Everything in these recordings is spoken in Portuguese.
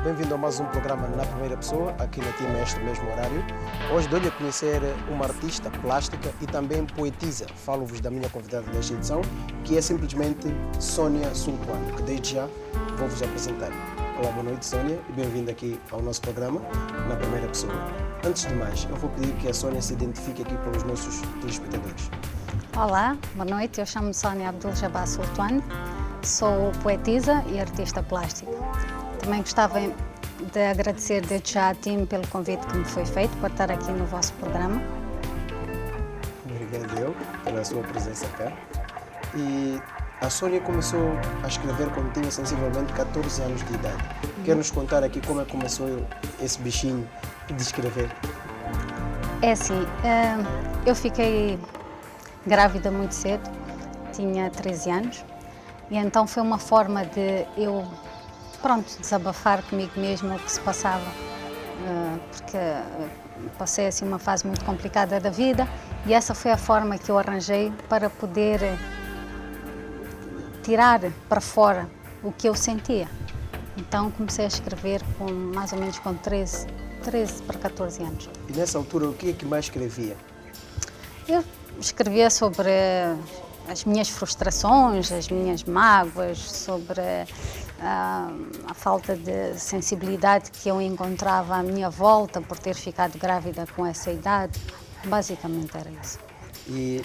bem-vindo a mais um programa na primeira pessoa, aqui na TIM, neste mesmo horário. Hoje dou-lhe a conhecer uma artista plástica e também poetisa. Falo-vos da minha convidada desta edição, que é simplesmente Sônia Sultuano, que desde já vou-vos apresentar. Olá, boa noite, Sônia, e bem-vinda aqui ao nosso programa na primeira pessoa. Antes de mais, eu vou pedir que a Sônia se identifique aqui para os nossos telespectadores. Olá, boa noite, eu chamo-me Sônia Abdul-Jabbar Sultuano, sou poetisa e artista plástica. Também gostava de agradecer desde já a TIM pelo convite que me foi feito para estar aqui no vosso programa. Obrigado eu pela sua presença cá. E a Sônia começou a escrever quando tinha sensivelmente 14 anos de idade. Quer nos contar aqui como é que começou esse bichinho de escrever? É assim, eu fiquei grávida muito cedo, tinha 13 anos, e então foi uma forma de eu, desabafar comigo mesma o que se passava, porque passei assim uma fase muito complicada da vida e essa foi a forma que eu arranjei para poder tirar para fora o que eu sentia. Então comecei a escrever mais ou menos com 13 para 14 anos. E nessa altura, o que é que mais escrevia? Eu escrevia sobre as minhas frustrações, as minhas mágoas, sobre a falta de sensibilidade que eu encontrava à minha volta por ter ficado grávida com essa idade. Basicamente era isso. E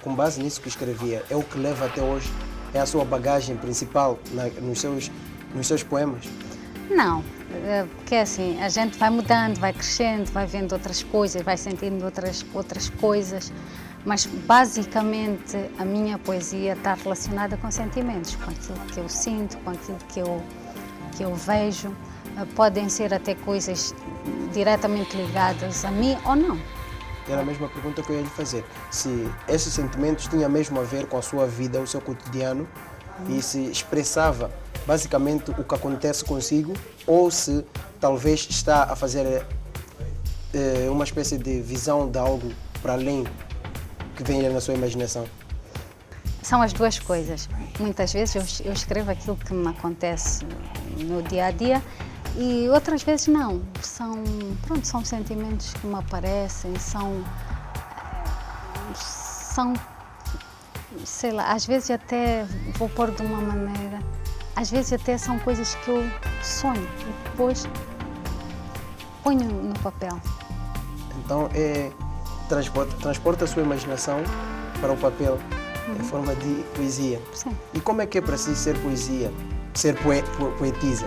com base nisso que escrevia, é o que leva até hoje? É a sua bagagem principal nos seus poemas? Não, porque assim, a gente vai mudando, vai crescendo, vai vendo outras coisas, vai sentindo outras coisas, mas basicamente a minha poesia está relacionada com sentimentos, com aquilo que eu sinto, com aquilo que eu vejo. Podem ser até coisas diretamente ligadas a mim ou não. Era a mesma pergunta que eu ia lhe fazer. Se esses sentimentos tinham mesmo a ver com a sua vida, o seu cotidiano, e se expressava basicamente o que acontece consigo, ou se talvez está a fazer uma espécie de visão de algo para além que venha na sua imaginação. São as duas coisas. Muitas vezes eu escrevo aquilo que me acontece no dia a dia e outras vezes não. São sentimentos que me aparecem, são, sei lá, às vezes até vou pôr de uma maneira, às vezes até são coisas que eu sonho e depois ponho no papel. Então transporta a sua imaginação para o papel em forma de poesia. Sim. E como é que é para si ser poesia, ser poetisa?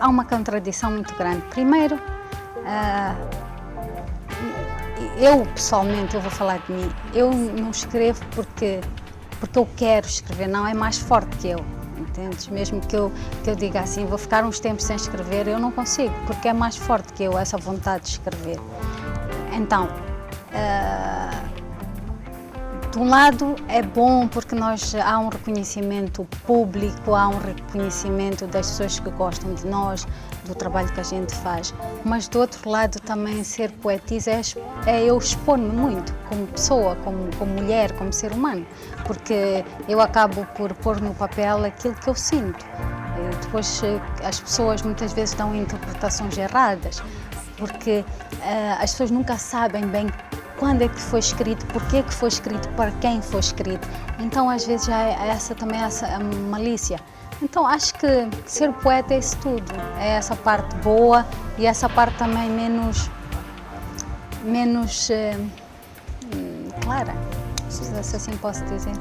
Há uma contradição muito grande. Primeiro, eu pessoalmente, eu vou falar de mim, eu não escrevo porque eu quero escrever, não, é mais forte que eu, entendes? Mesmo que eu diga assim, vou ficar uns tempos sem escrever, eu não consigo, porque é mais forte que eu, essa vontade de escrever. Então, de um lado é bom porque há um reconhecimento público, há um reconhecimento das pessoas que gostam de nós, do trabalho que a gente faz, mas do outro lado também ser poetisa é eu expor-me muito como pessoa, como mulher, como ser humano, porque eu acabo por pôr no papel aquilo que eu sinto. Depois as pessoas muitas vezes dão interpretações erradas, porque as pessoas nunca sabem bem quando é que foi escrito, porquê que foi escrito, para quem foi escrito. Então, às vezes, já é essa malícia. Então, acho que ser poeta é isso tudo. É essa parte boa e essa parte também menos clara, se assim posso dizer.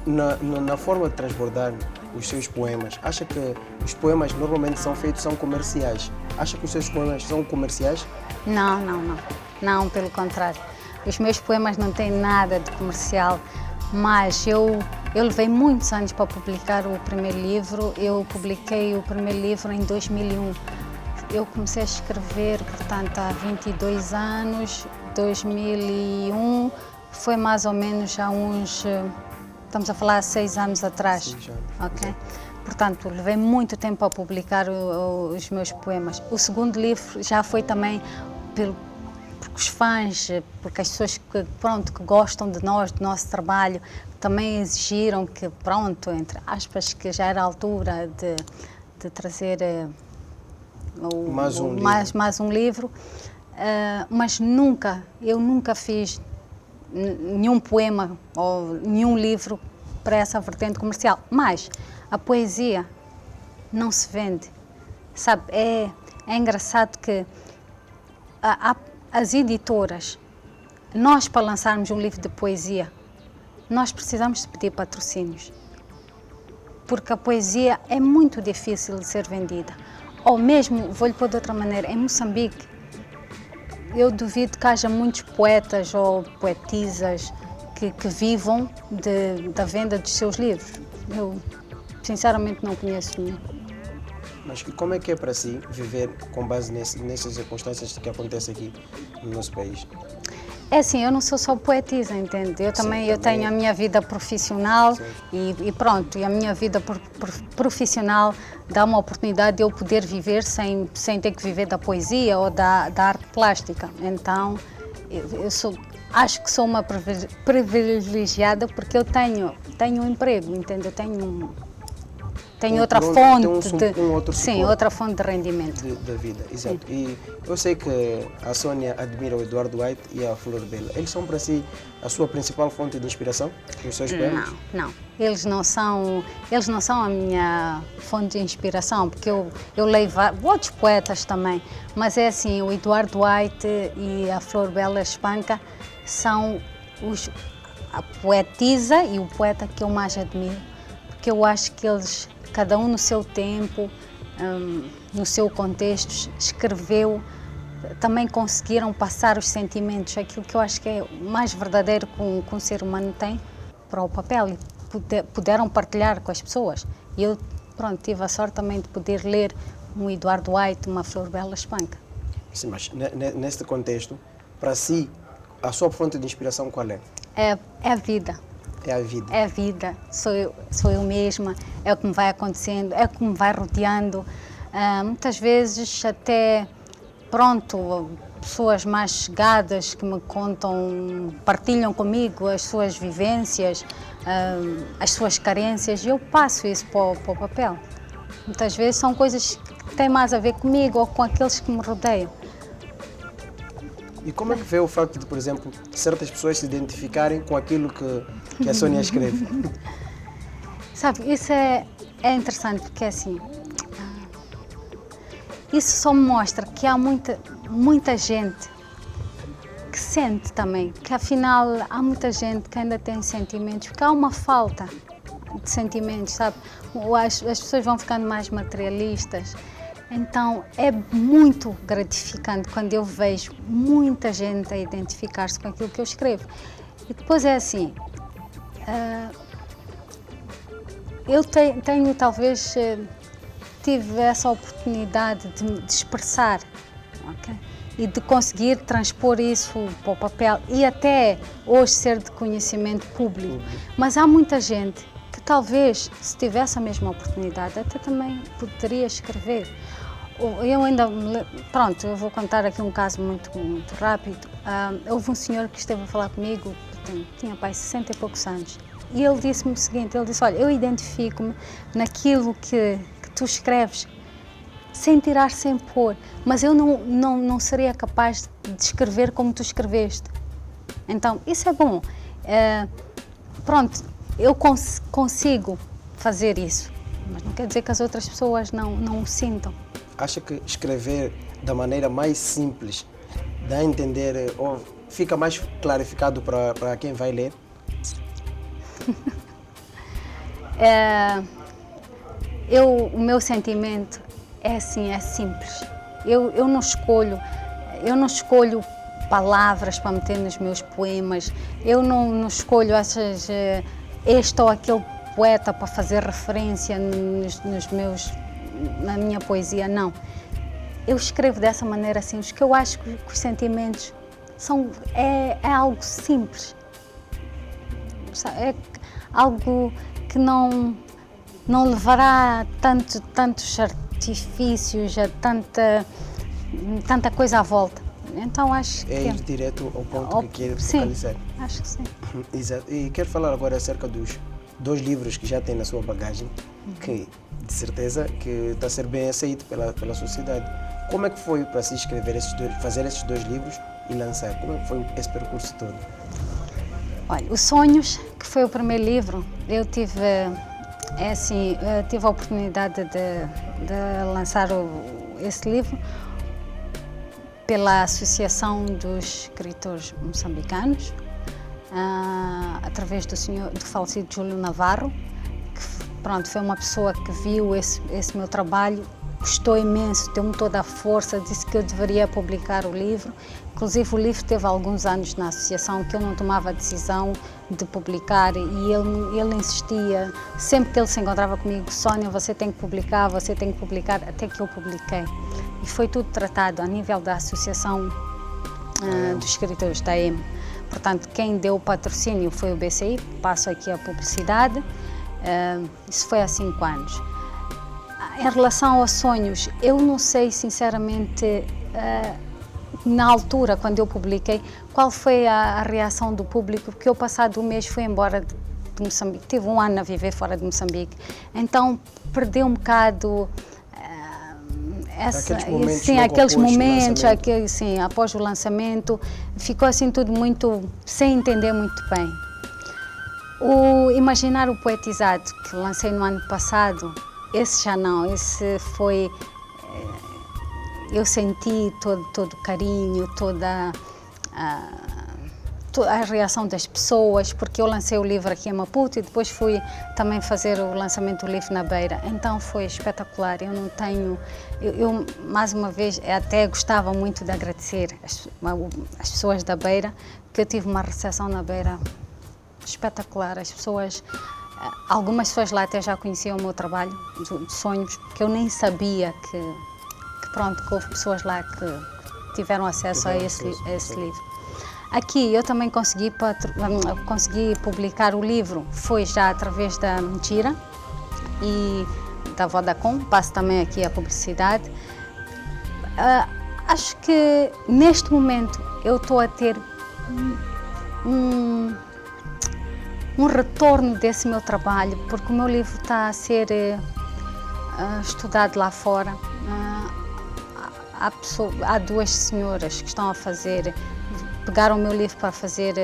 Na forma de transbordar os seus poemas, acha que os poemas normalmente são comerciais? Acha que os seus poemas são comerciais? Não, pelo contrário. Os meus poemas não têm nada de comercial, mas eu levei muitos anos para publicar o primeiro livro. Eu publiquei o primeiro livro em 2001. Eu comecei a escrever, portanto, há 22 anos. 2001 foi mais ou menos há uns, estamos a falar há 6 anos atrás. 6 anos. Ok? Portanto, levei muito tempo a publicar os meus poemas. O segundo livro já foi também por porque os fãs, porque as pessoas que gostam de nós, do nosso trabalho, também exigiram que, pronto, entre aspas, que já era a altura de trazer mais um livro. Mas eu nunca fiz nenhum poema ou nenhum livro para essa vertente comercial. Mas a poesia não se vende, sabe? É engraçado que as editoras, nós para lançarmos um livro de poesia, nós precisamos de pedir patrocínios, porque a poesia é muito difícil de ser vendida. Ou mesmo, vou-lhe pôr de outra maneira, em Moçambique, eu duvido que haja muitos poetas ou poetisas que vivam da venda dos seus livros. Eu, sinceramente, não conheço nenhum. Mas como é que é para si viver com base nessas circunstâncias que acontecem aqui no nosso país? É assim, eu não sou só poetisa, entende? Eu também tenho a minha vida profissional e pronto, e a minha vida profissional dá uma oportunidade de eu poder viver sem ter que viver da poesia ou da arte plástica. Então, acho que sou uma privilegiada porque eu tenho um emprego, entende? Eu tenho outra fonte outra fonte de rendimento. Da vida, exato. Sim. E eu sei que a Sônia admira o Eduardo White e a Flor Bela. Eles são para si a sua principal fonte de inspiração nos seus poemas? Não. Eles não são a minha fonte de inspiração, porque eu leio outros poetas também, mas é assim, o Eduardo White e a Flor Bela Espanca são a poetisa e o poeta que eu mais admiro, porque eu acho que eles, cada um no seu tempo, no seu contexto, escreveu, também conseguiram passar os sentimentos, aquilo que eu acho que é o mais verdadeiro que um ser humano tem, para o papel, e puderam partilhar com as pessoas. E eu, pronto, tive a sorte também de poder ler um Eduardo White, uma Flor Bela Espanca. Sim, mas neste contexto, para si, a sua fonte de inspiração qual é? É a vida. É a vida. É a vida, sou eu mesma, é o que me vai acontecendo, é o que me vai rodeando. Muitas vezes até, pronto, pessoas mais chegadas que me contam, partilham comigo as suas vivências, as suas carências, e eu passo isso para o papel. Muitas vezes são coisas que têm mais a ver comigo ou com aqueles que me rodeiam. E como é que vê o facto de, por exemplo, certas pessoas se identificarem com aquilo que a Sônia escreve? Sabe, isso é interessante, porque assim, isso só me mostra que há muita gente que sente também, que afinal há muita gente que ainda tem sentimentos, porque há uma falta de sentimentos, sabe? As pessoas vão ficando mais materialistas. Então é muito gratificante quando eu vejo muita gente a identificar-se com aquilo que eu escrevo. E depois é assim, eu talvez tive essa oportunidade de expressar, okay? E de conseguir transpor isso para o papel e até hoje ser de conhecimento público. Mas há muita gente que talvez, se tivesse a mesma oportunidade, até também poderia escrever. Eu ainda, pronto, eu vou contar aqui um caso muito rápido. Houve um senhor que esteve a falar comigo, tinha pai 60 e poucos anos, e ele disse-me o seguinte, ele disse, olha, eu identifico-me naquilo que tu escreves, sem tirar, sem pôr, mas eu não seria capaz de escrever como tu escreveste. Então, isso é bom. Pronto, eu consigo fazer isso, mas não quer dizer que as outras pessoas não o sintam. Acha que escrever da maneira mais simples dá a entender ou fica mais clarificado para quem vai ler? O meu sentimento é assim, é simples. Eu não escolho palavras para meter nos meus poemas, eu não escolho este ou aquele poeta para fazer referência na minha poesia, não. Eu escrevo dessa maneira simples, que eu acho que os sentimentos é algo simples. É algo que não levará a tantos artifícios, a tanta coisa à volta. Então acho É que... ir direto ao ponto que quer Sim, focalizar. acho que sim. Exato. E quero falar agora acerca dos 2 livros que já tem na sua bagagem, que de certeza que está a ser bem aceito pela sociedade. Como é que foi para se escrever fazer esses 2 livros e lançar? Como é que foi esse percurso todo? Olha, Os Sonhos, que foi o primeiro livro, eu tive a oportunidade de lançar esse livro pela Associação dos Escritores Moçambicanos, através do falecido Júlio Navarro, que pronto, foi uma pessoa que viu esse meu trabalho, gostou imenso, deu-me toda a força, disse que eu deveria publicar o livro. Inclusive o livro teve alguns anos na associação que eu não tomava a decisão de publicar e ele insistia, sempre que ele se encontrava comigo: Sónia, você tem que publicar, até que eu publiquei. E foi tudo tratado a nível da associação dos escritores da EME. Portanto, quem deu o patrocínio foi o BCI, passo aqui a publicidade, isso foi há 5 anos. Em relação aos sonhos, eu não sei sinceramente, na altura, quando eu publiquei, qual foi a reação do público, porque eu, passado um mês, fui embora de Moçambique. Tive 1 ano a viver fora de Moçambique, então perdi um bocado aqueles momentos após o lançamento, ficou assim tudo muito, sem entender muito bem. O Imaginar o Poetizado, que lancei no ano passado, esse já não, esse foi... Eu senti todo o carinho, toda a reação das pessoas, porque eu lancei o livro aqui em Maputo e depois fui também fazer o lançamento do livro na Beira. Então foi espetacular. Eu não tenho... Eu mais uma vez, até gostava muito de agradecer as pessoas da Beira, que eu tive uma recepção na Beira espetacular. As pessoas... Algumas pessoas lá até já conheciam o meu trabalho de sonhos, que eu nem sabia que houve pessoas lá que tiveram acesso a esse livro. Aqui eu também consegui publicar o livro, foi já através da Mentira e da Vodacom, passo também aqui a publicidade. Acho que neste momento eu estou a ter um retorno desse meu trabalho, porque o meu livro está a ser estudado lá fora. Há 2 senhoras que estão a pegaram o meu livro para fazer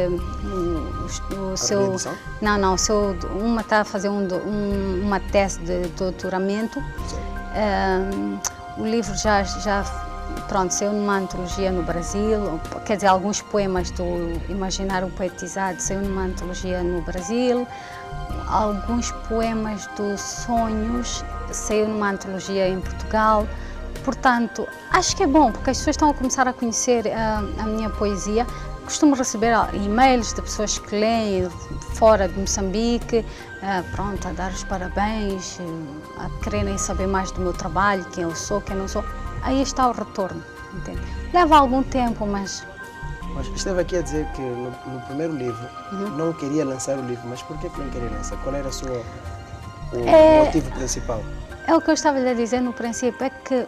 o seu... Não, uma está a fazer uma tese de doutoramento. O livro já saiu numa antologia no Brasil, quer dizer, alguns poemas do Imaginar o Poetizado saiu numa antologia no Brasil, alguns poemas dos Sonhos saiu numa antologia em Portugal. Portanto, acho que é bom, porque as pessoas estão a começar a conhecer a minha poesia. Costumo receber e-mails de pessoas que leem fora de Moçambique, a dar os parabéns, a quererem saber mais do meu trabalho, quem eu sou, quem não sou. Aí está o retorno, entende? Leva algum tempo, mas... Mas esteve aqui a dizer que no primeiro livro não queria lançar o livro, mas por que não queria lançar? Qual era o motivo principal? É o que eu estava a dizer no princípio, é que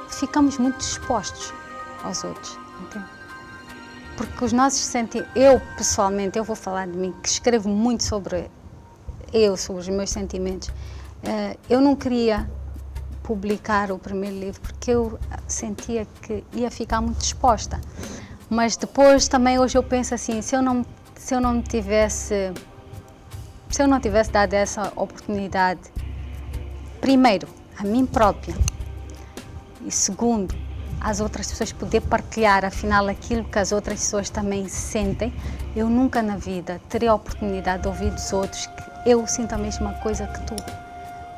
ficamos muito expostos aos outros, entende? Porque os nossos sentimentos, eu pessoalmente, eu vou falar de mim, que escrevo muito sobre os meus sentimentos, eu não queria publicar o primeiro livro porque eu sentia que ia ficar muito exposta. Mas depois também hoje eu penso assim, se eu não tivesse dado essa oportunidade, primeiro, a mim própria, e segundo, as outras pessoas poder partilhar, afinal, aquilo que as outras pessoas também sentem, eu nunca na vida teria a oportunidade de ouvir dos outros que eu sinto a mesma coisa que tu.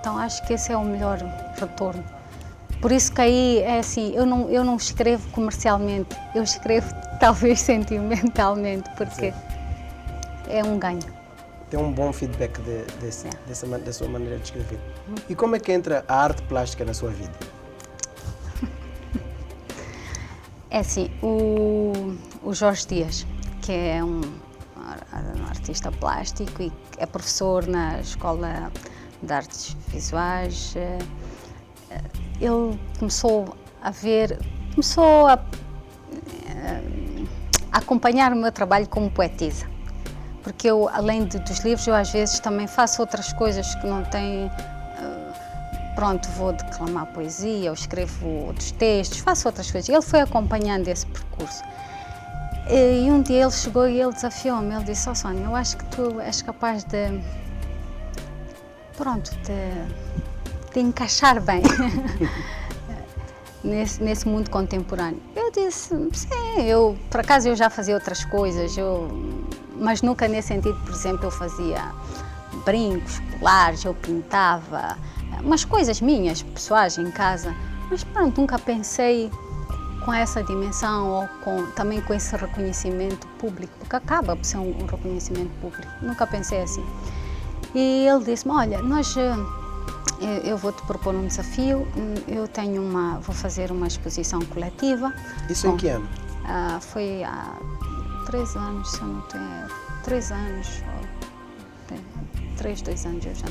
Então, acho que esse é o melhor retorno. Por isso que aí é assim, eu não escrevo comercialmente, eu escrevo talvez sentimentalmente, porque é um ganho. Tem um bom feedback da sua maneira de escrever. E como é que entra a arte plástica na sua vida? É assim, o Jorge Dias, que é um artista plástico e é professor na Escola de Artes Visuais, ele começou a ver começou a acompanhar o meu trabalho como poetisa. Porque eu, além dos livros, eu às vezes também faço outras coisas que não têm... Pronto, vou declamar poesia, eu escrevo outros textos, faço outras coisas. Ele foi acompanhando esse percurso. E um dia ele chegou e ele desafiou-me. Ele disse: Sónia, eu acho que tu és capaz de... Pronto, de encaixar bem nesse mundo contemporâneo. Eu disse: sim, por acaso eu já fazia outras coisas, mas nunca nesse sentido. Por exemplo, eu fazia brincos, colares, eu pintava, umas coisas minhas, pessoais, em casa. Mas pronto, nunca pensei com essa dimensão ou também com esse reconhecimento público, porque acaba por ser um reconhecimento público. Nunca pensei assim. E ele disse-me: olha, eu vou-te propor um desafio, vou fazer uma exposição coletiva. Isso em que ano? Foi há 3 anos, se eu não tenho erro. 3 anos, 2 anos, eu já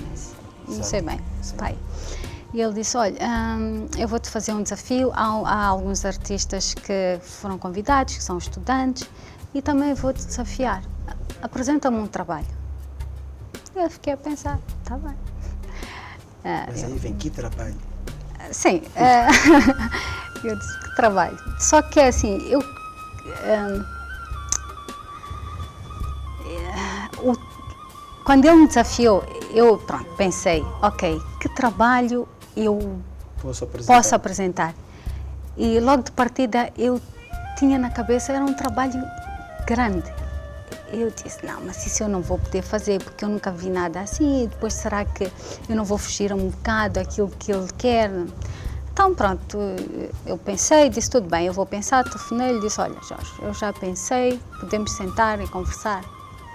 não sei bem. Pai. E ele disse: olha, eu vou-te fazer um desafio, há alguns artistas que foram convidados, que são estudantes, e também vou-te desafiar. Apresenta-me um trabalho. Eu fiquei a pensar: está bem. Mas aí vem que trabalho? Sim, eu disse: que trabalho. Só que é assim, quando ele me desafiou, eu pensei: ok, que trabalho eu posso apresentar? E logo de partida eu tinha na cabeça, era um trabalho grande. Eu disse: não, mas isso eu não vou poder fazer, porque eu nunca vi nada assim, depois será que eu não vou fugir um bocado daquilo que ele quer? Então pronto, eu pensei, disse: tudo bem, eu vou pensar. Telefonei-lhe e disse: olha, Jorge, eu já pensei, podemos sentar e conversar?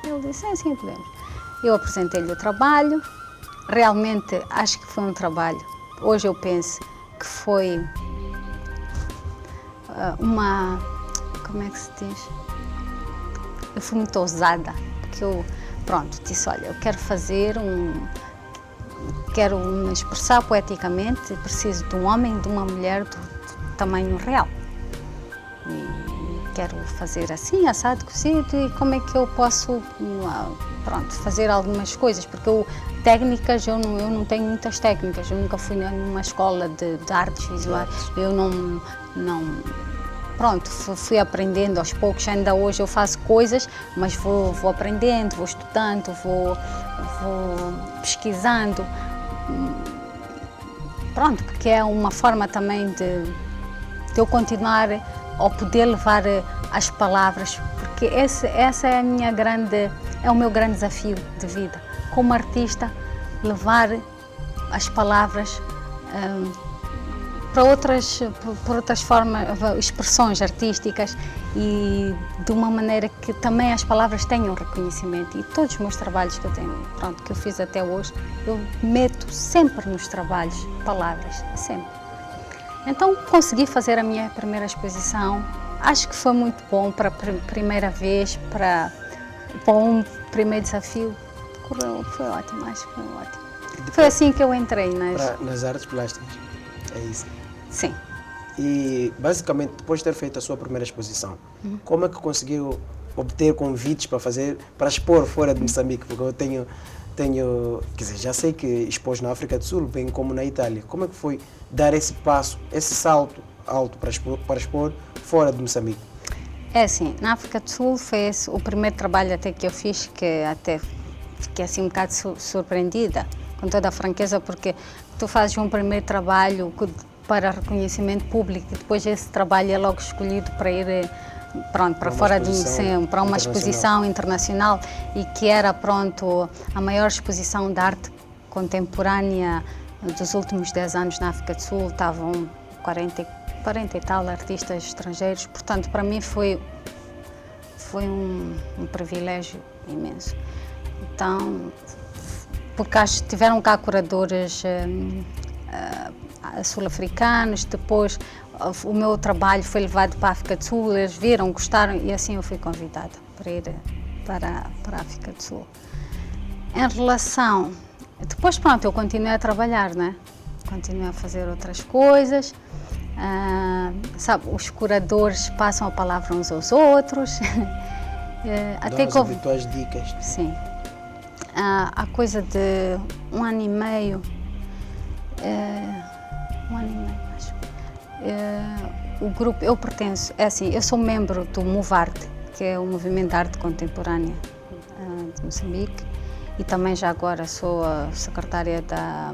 Ele disse: sim, podemos. Eu apresentei-lhe o trabalho, realmente acho que foi um trabalho, hoje eu penso que foi como é que se diz? Eu fui muito ousada, porque eu, disse: olha, eu quero me expressar poeticamente, preciso de um homem e de uma mulher do tamanho real. E quero fazer assim, assado, cozido, e como é que eu posso, fazer algumas coisas, porque técnicas, eu não tenho muitas técnicas, eu nunca fui numa escola de artes visuais, eu fui aprendendo aos poucos, ainda hoje eu faço coisas, mas vou aprendendo, vou estudando, vou pesquisando, porque é uma forma também de eu continuar ou poder levar as palavras, porque essa é é o meu grande desafio de vida, como artista, levar as palavras por outras formas, expressões artísticas, e de uma maneira que também as palavras tenham reconhecimento. E todos os meus trabalhos que eu tenho, que eu fiz até hoje, eu meto sempre nos trabalhos palavras, sempre. Então consegui fazer a minha primeira exposição, acho que foi muito bom para a primeira vez, para um primeiro desafio, foi ótimo, acho que foi ótimo. Foi assim que eu entrei nas artes plásticas, é isso? Sim. E basicamente, depois de ter feito a sua primeira exposição, como é que conseguiu obter convites para expor fora de Moçambique? Porque eu tenho, quer dizer, já sei que expôs na África do Sul, bem como na Itália. Como é que foi dar esse passo, esse salto alto para expor fora de Moçambique? É assim, na África do Sul foi o primeiro trabalho até que eu fiz, que até fiquei assim um bocado surpreendida, com toda a franqueza, porque tu fazes um primeiro trabalho para reconhecimento público e depois esse trabalho é logo escolhido para ir para fora para uma exposição internacional, e que era a maior exposição de arte contemporânea dos últimos 10 anos na África do Sul. Estavam 40 e tal artistas estrangeiros, portanto para mim foi um privilégio imenso. Então, porque tiveram cá curadores sul-africanos, depois o meu trabalho foi levado para a África do Sul, eles viram, gostaram, e assim eu fui convidada para ir para a África do Sul. Em relação... Depois, eu continuei a trabalhar, né? Continuei a fazer outras coisas. Sabe, os curadores passam a palavra uns aos outros. Até que houve habituais dicas. Sim. Há coisa de um ano e meio, acho. O grupo, eu pertenço, eu sou membro do MOVARTE, que é o Movimento de Arte Contemporânea de Moçambique, e também já agora sou a secretária da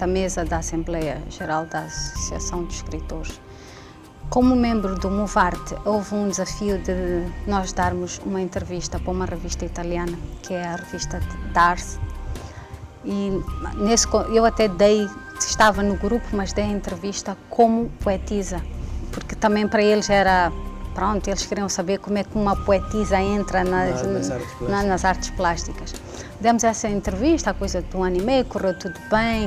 mesa da Assembleia Geral da Associação de Escritores. Como membro do MOVARTE, houve um desafio de nós darmos uma entrevista para uma revista italiana, que é a revista D'Ars. E eu até estava no grupo, mas dei a entrevista como poetisa, porque também para eles era, pronto, eles queriam saber como é que uma poetisa entra nas artes plásticas. Demos essa entrevista, a coisa de um ano e meio, correu tudo bem,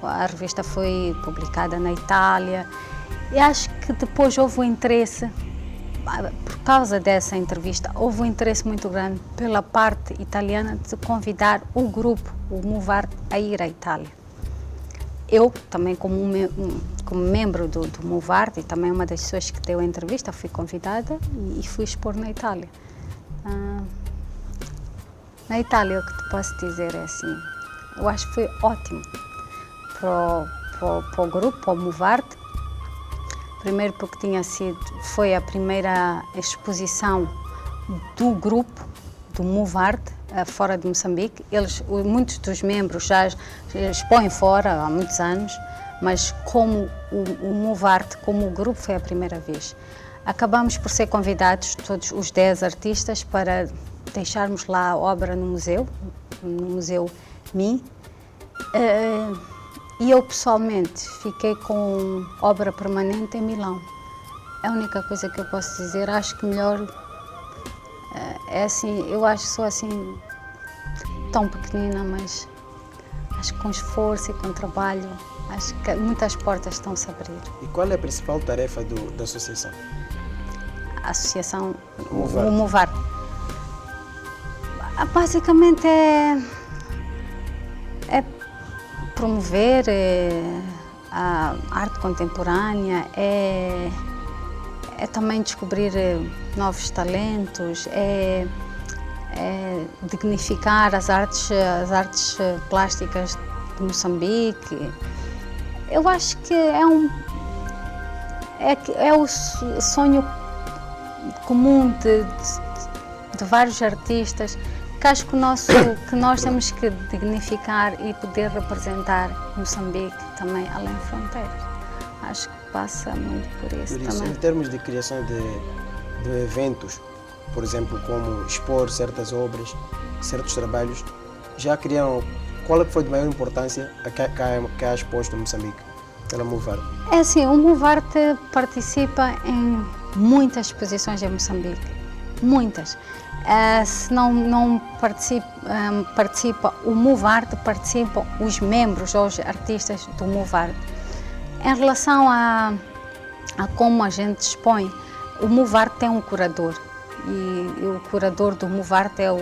a revista foi publicada na Itália. E acho que depois houve um interesse, por causa dessa entrevista, houve um interesse muito grande pela parte italiana de convidar o grupo, o MOVARTE, a ir à Itália. Eu, também como membro do MOVARTE, e também uma das pessoas que deu a entrevista, fui convidada e fui expor na Itália. Na Itália, o que te posso dizer é assim, eu acho que foi ótimo para o grupo, para o MOVARTE. Primeiro porque foi a primeira exposição do grupo, do MOVARTE, fora de Moçambique. Muitos dos membros já expõem fora há muitos anos, mas como o MOVARTE, como o grupo, foi a primeira vez. Acabamos por ser convidados, todos os 10 artistas, para deixarmos lá a obra no Museu MI. E eu, pessoalmente, fiquei com obra permanente em Milão. É a única coisa que eu posso dizer. Acho que melhor é assim, eu acho que sou assim, tão pequenina, mas acho que com esforço e com trabalho, acho que muitas portas estão-se a abrir. E qual é a principal tarefa da associação? A associação, o MOVARTE. Basicamente é promover a arte contemporânea, é também descobrir novos talentos, é dignificar as artes plásticas de Moçambique. Eu acho que é o sonho comum de vários artistas, que acho que nós temos que dignificar e poder representar Moçambique também além de fronteiras. Acho que passa muito por isso também. Em termos de criação de eventos, por exemplo, como expor certas obras, certos trabalhos, já criaram, qual é que foi de maior importância que há exposto em Moçambique pela MOVARTE? É assim, o MOVARTE participa em muitas exposições em Moçambique, muitas. Se não participa o MOVARTE, participam os membros ou os artistas do MOVARTE. Em relação a como a gente expõe, o MOVARTE tem um curador e o curador do MOVARTE é o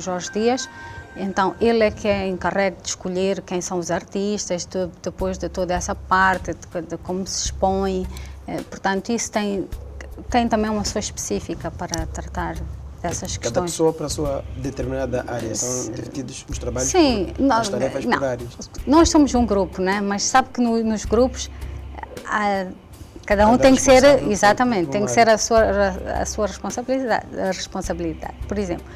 Jorge Dias. Então ele é que é encarregue de escolher quem são os artistas, depois de toda essa parte de como se expõe. Portanto, isso tem também uma pessoa específica para tratar dessas questões. Cada pessoa para a sua determinada área, são divididos os trabalhos. Sim, as tarefas por áreas. Nós somos um grupo, né? Mas sabe que nos grupos cada um tem que ser, exatamente, tem que ser a sua responsabilidade. Por exemplo,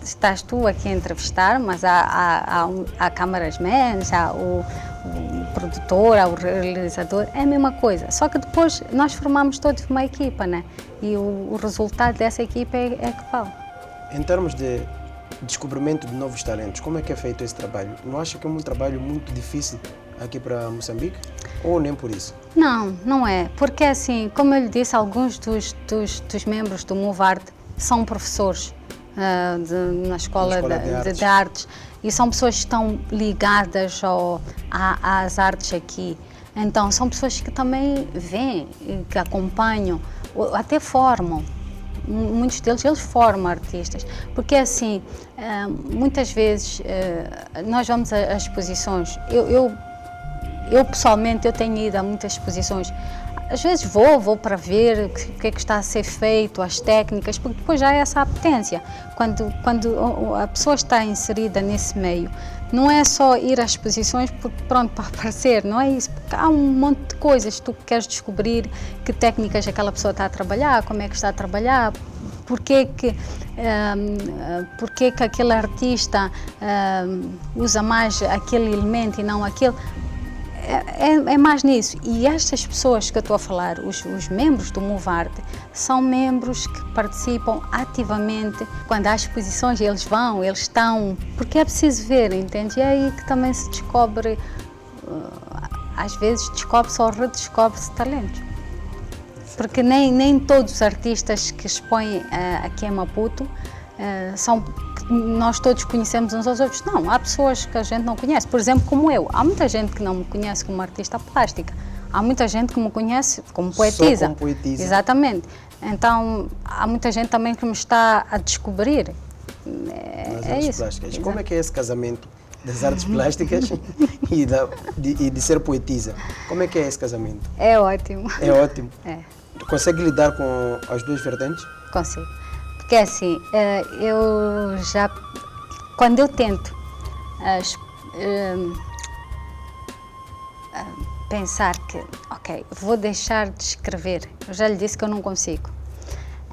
estás tu aqui a entrevistar, mas há câmaras-mans, há o produtor, há o realizador, é a mesma coisa. Só que depois nós formamos todos uma equipa, né? E o resultado dessa equipa é que vale. Em termos de descobrimento de novos talentos, como é que é feito esse trabalho? Não acha que é um trabalho muito difícil aqui para Moçambique? Ou nem por isso? Não é. Porque assim, como eu lhe disse, alguns dos membros do MOVARTE são professores na Escola de Artes. E são pessoas que estão ligadas às artes aqui. Então, são pessoas que também vêm, que acompanham, até formam. Muitos deles, eles formam artistas. Porque, assim, muitas vezes, nós vamos a exposições. eu pessoalmente eu tenho ido a muitas exposições. Às vezes vou para ver o que é que está a ser feito, as técnicas, porque depois já há essa apetência. Quando a pessoa está inserida nesse meio, não é só ir às exposições pronto, para aparecer, não é isso. Porque há um monte de coisas que tu queres descobrir, que técnicas aquela pessoa está a trabalhar, como é que está a trabalhar, porque que aquele artista usa mais aquele elemento e não aquele. É mais nisso. E estas pessoas que eu estou a falar, os membros do Movarte, são membros que participam ativamente. Quando há exposições, eles vão, eles estão, porque é preciso ver, entende? E é aí que também se descobre, às vezes descobre-se ou redescobre-se talentos. Porque nem todos os artistas que expõem aqui em Maputo são que nós todos conhecemos uns aos outros. Não, há pessoas que a gente não conhece. Por exemplo, como eu. Há muita gente que não me conhece como artista plástica. Há muita gente que me conhece como poetisa. Só como poetisa. Exatamente. Então, há muita gente também que me está a descobrir. É isso. Plásticas. Como é que é esse casamento das artes plásticas e de ser poetisa? Como é que é esse casamento? É ótimo. É ótimo? É. Consegue lidar com as duas vertentes? Consigo. Porque assim, eu já, quando eu tento pensar que, ok, vou deixar de escrever, eu já lhe disse que eu não consigo.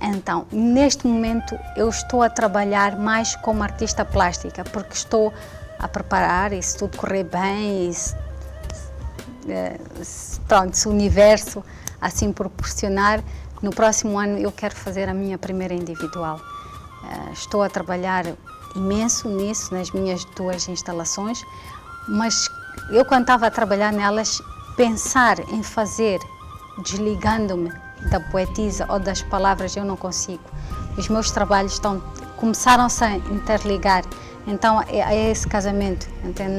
Então, neste momento, eu estou a trabalhar mais como artista plástica, porque estou a preparar, e se tudo correr bem, se o universo assim proporcionar, no próximo ano eu quero fazer a minha primeira individual. Estou a trabalhar imenso nisso, nas minhas duas instalações, mas eu quando estava a trabalhar nelas, pensar em fazer, desligando-me da poetisa ou das palavras, eu não consigo. Os meus trabalhos começaram-se a interligar, então é esse casamento. Entende?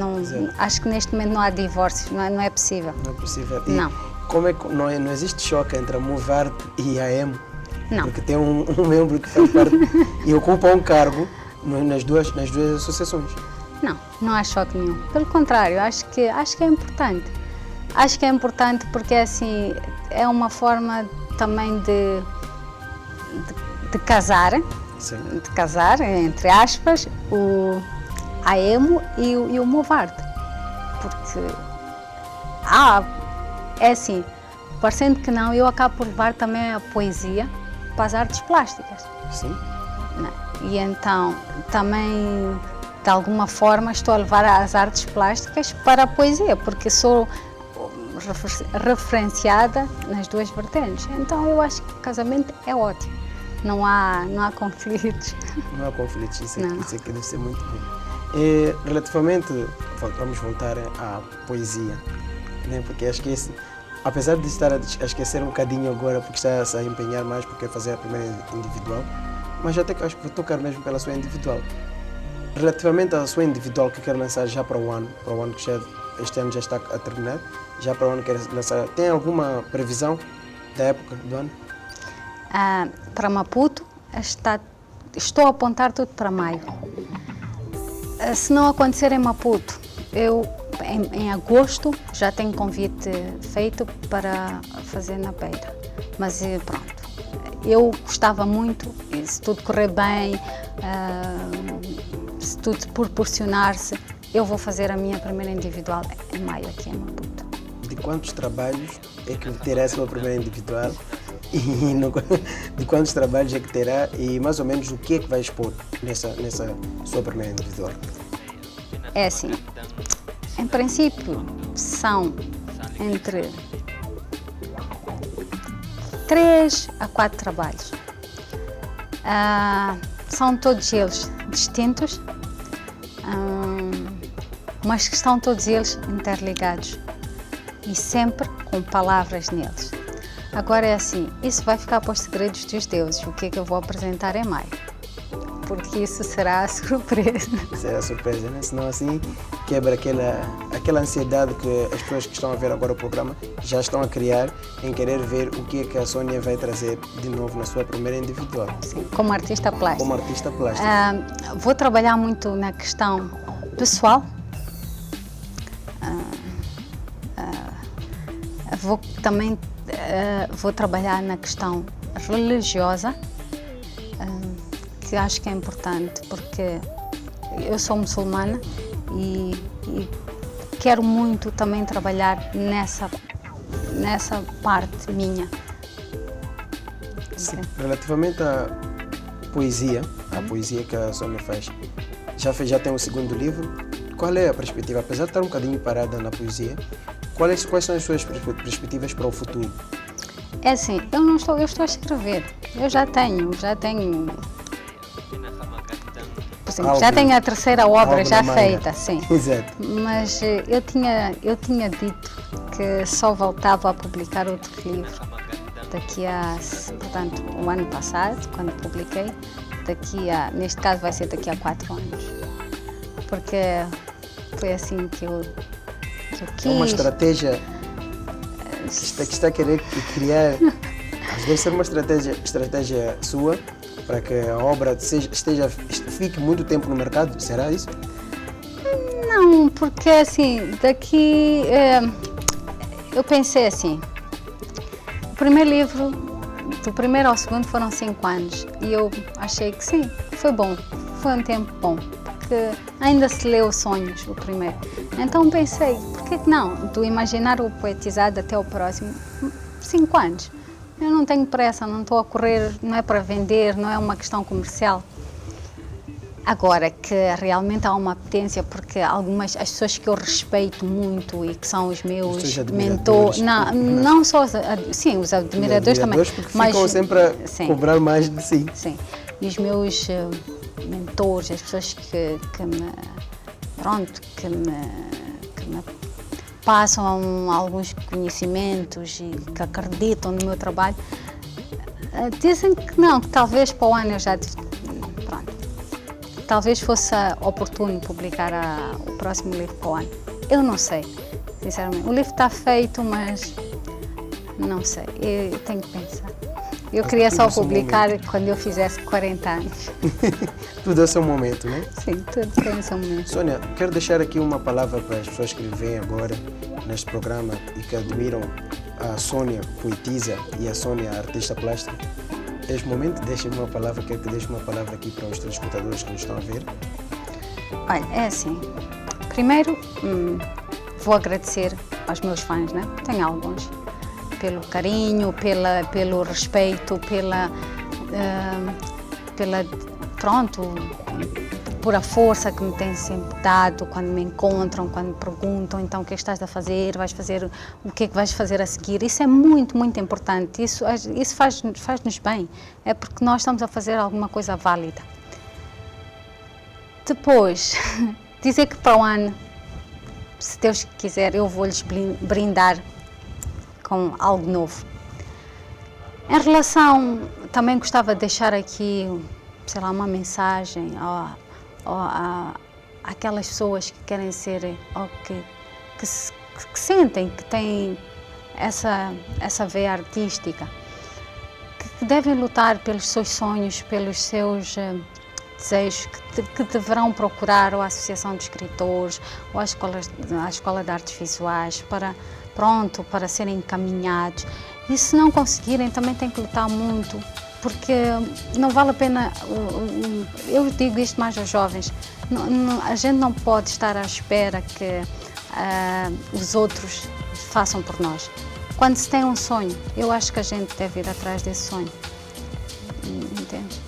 Acho que neste momento não há divórcio, não é possível. Não é possível. E não. Como é que não existe choque entre a Movarte e a EMO? Não. Porque tem um membro que faz parte e ocupa um cargo nas duas associações. Não há choque nenhum. Pelo contrário, acho que é importante. Acho que é importante porque assim é uma forma também de casar, Sim. de casar, entre aspas, a EMO e o Movarte. Porque é assim, parecendo que não, eu acabo por levar também a poesia para as artes plásticas. Sim. E então, também, de alguma forma, estou a levar as artes plásticas para a poesia, porque sou referenciada nas duas vertentes. Então, eu acho que o casamento é ótimo. Não há conflitos. Não há conflitos, isso aqui deve ser muito bom. E, relativamente, vamos voltar à poesia, né? Porque acho que apesar de estar a esquecer um bocadinho agora, porque está a empenhar mais porque quer fazer a primeira individual, mas até que acho que vou tocar mesmo pela sua individual. Relativamente à sua individual que quer lançar já para o ano que este ano já está a terminar, já para o ano que quer lançar, tem alguma previsão da época do ano? Para Maputo, estou a apontar tudo para maio. Se não acontecer em Maputo, eu em agosto já tenho convite feito para fazer na Beira. Mas pronto, eu gostava muito, se tudo correr bem, se tudo proporcionar-se, eu vou fazer a minha primeira individual em maio aqui em Maputo. De quantos trabalhos é que terá a sua primeira individual? E de quantos trabalhos é que terá e mais ou menos o que é que vai expor nessa sua primeira individual? É assim, em princípio são entre 3 a 4 trabalhos. São todos eles distintos, mas que estão todos eles interligados e sempre com palavras neles. Agora é assim, isso vai ficar para os segredos dos deuses, o que é que eu vou apresentar em maio, porque isso será a surpresa. Será a surpresa, né? Senão assim quebra aquela ansiedade que as pessoas que estão a ver agora o programa já estão a criar em querer ver o que é que a Sônia vai trazer de novo na sua primeira individual. Sim, como artista plástica. Como artista plástica. Vou trabalhar muito na questão pessoal, Também vou trabalhar na questão religiosa, que acho que é importante, porque eu sou muçulmana e quero muito também trabalhar nessa parte minha. Sim. Relativamente à poesia, que a Sônia faz, já tem o segundo livro. Qual é a perspectiva? Apesar de estar um bocadinho parada na poesia, quais são as suas perspectivas para o futuro? É assim, eu estou a escrever. Eu já tenho. Por exemplo, já tenho a terceira obra já feita, sim. Exato. Mas eu tinha dito que só voltava a publicar outro livro portanto, o ano passado, quando publiquei, neste caso vai ser daqui a 4 anos. Porque foi assim que eu quis. É uma estratégia que está a querer criar. Deve ser uma estratégia sua para que a obra fique muito tempo no mercado, será isso? Não, porque assim, eu pensei assim, o primeiro livro, do primeiro ao segundo foram 5 anos e eu achei que sim, foi bom, foi um tempo bom, porque ainda se leu Sonhos, o primeiro. Então pensei, por que não? Do imaginar o poetizado até o próximo, 5 anos. Eu não tenho pressa, não estou a correr, não é para vender, não é uma questão comercial. Agora que realmente há uma potência, porque as pessoas que eu respeito muito e que são os meus mentores, não só os admiradores também, porque ficam sempre a cobrar mais de si. Sim, e os meus mentores, as pessoas que me passam alguns conhecimentos e que acreditam no meu trabalho, dizem que não, que talvez para o ano eu já... Talvez fosse oportuno publicar o próximo livro para o ano. Eu não sei, sinceramente. O livro está feito, mas não sei. Eu tenho que pensar. Eu queria só publicar quando eu fizesse 40 anos. Tudo é seu momento, né? Sim, tudo tem o seu momento. Sônia, quero deixar aqui uma palavra para as pessoas que vêm agora neste programa e que admiram a Sônia poetisa e a Sônia artista plástica. Este momento, quero que deixe uma palavra aqui para os telespectadores que nos estão a ver. Olha, é assim, primeiro vou agradecer aos meus fãs, né? Tenho alguns, pelo carinho, pelo respeito, por a força que me têm sempre dado quando me encontram, quando me perguntam, então o que estás a fazer, o que é que vais fazer a seguir. Isso é muito, muito importante, isso faz-nos bem, é porque nós estamos a fazer alguma coisa válida. Depois, dizer que para o ano, se Deus quiser, eu vou-lhes brindar com algo novo. Em relação, também gostava de deixar aqui, sei lá, uma mensagem àquelas pessoas que querem ser, ou que sentem que têm essa veia artística, que devem lutar pelos seus sonhos, pelos seus desejos, que deverão procurar ou a Associação de Escritores ou a Escola de Artes Visuais para serem encaminhados. E se não conseguirem, também têm que lutar muito, porque não vale a pena, eu digo isto mais aos jovens, a gente não pode estar à espera que os outros façam por nós. Quando se tem um sonho, eu acho que a gente deve ir atrás desse sonho, entende?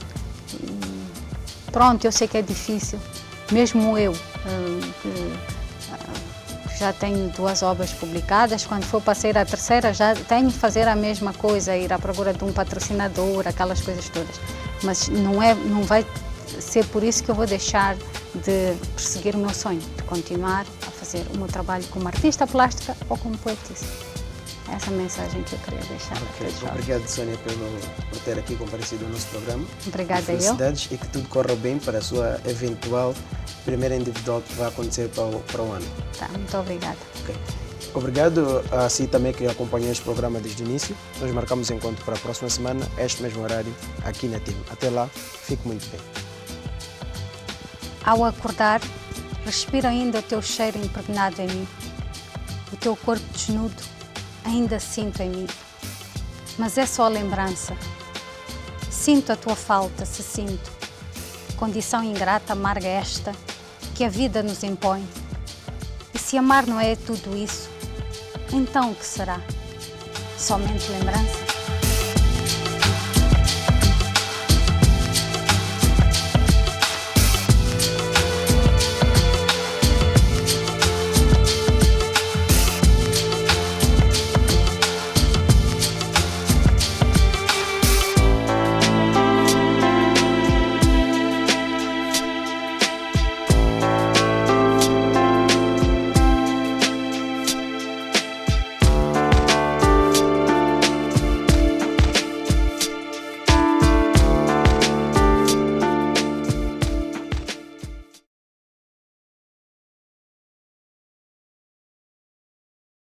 Pronto, eu sei que é difícil, mesmo eu, já tenho 2 obras publicadas, quando for para sair a terceira já tenho que fazer a mesma coisa, ir à procura de um patrocinador, aquelas coisas todas. Mas não vai ser por isso que eu vou deixar de perseguir o meu sonho, de continuar a fazer o meu trabalho como artista plástica ou como poetisa. Essa é a mensagem que eu queria deixar. Obrigado, Sônia, por ter aqui comparecido ao nosso programa. Obrigada eu. Felicidades e que tudo corra bem para a sua eventual primeira individual que vai acontecer para o ano. Tá, muito obrigada. Okay. Obrigado a si também que acompanhou este programa desde o início. Nós marcamos encontro para a próxima semana, este mesmo horário, aqui na TIM. Até lá, fique muito bem. Ao acordar, respira ainda o teu cheiro impregnado em mim, o teu corpo desnudo, ainda sinto em mim. Mas é só lembrança. Sinto a tua falta, se sinto. Condição ingrata, amarga esta, que a vida nos impõe. E se amar não é tudo isso, então o que será? Somente lembrança?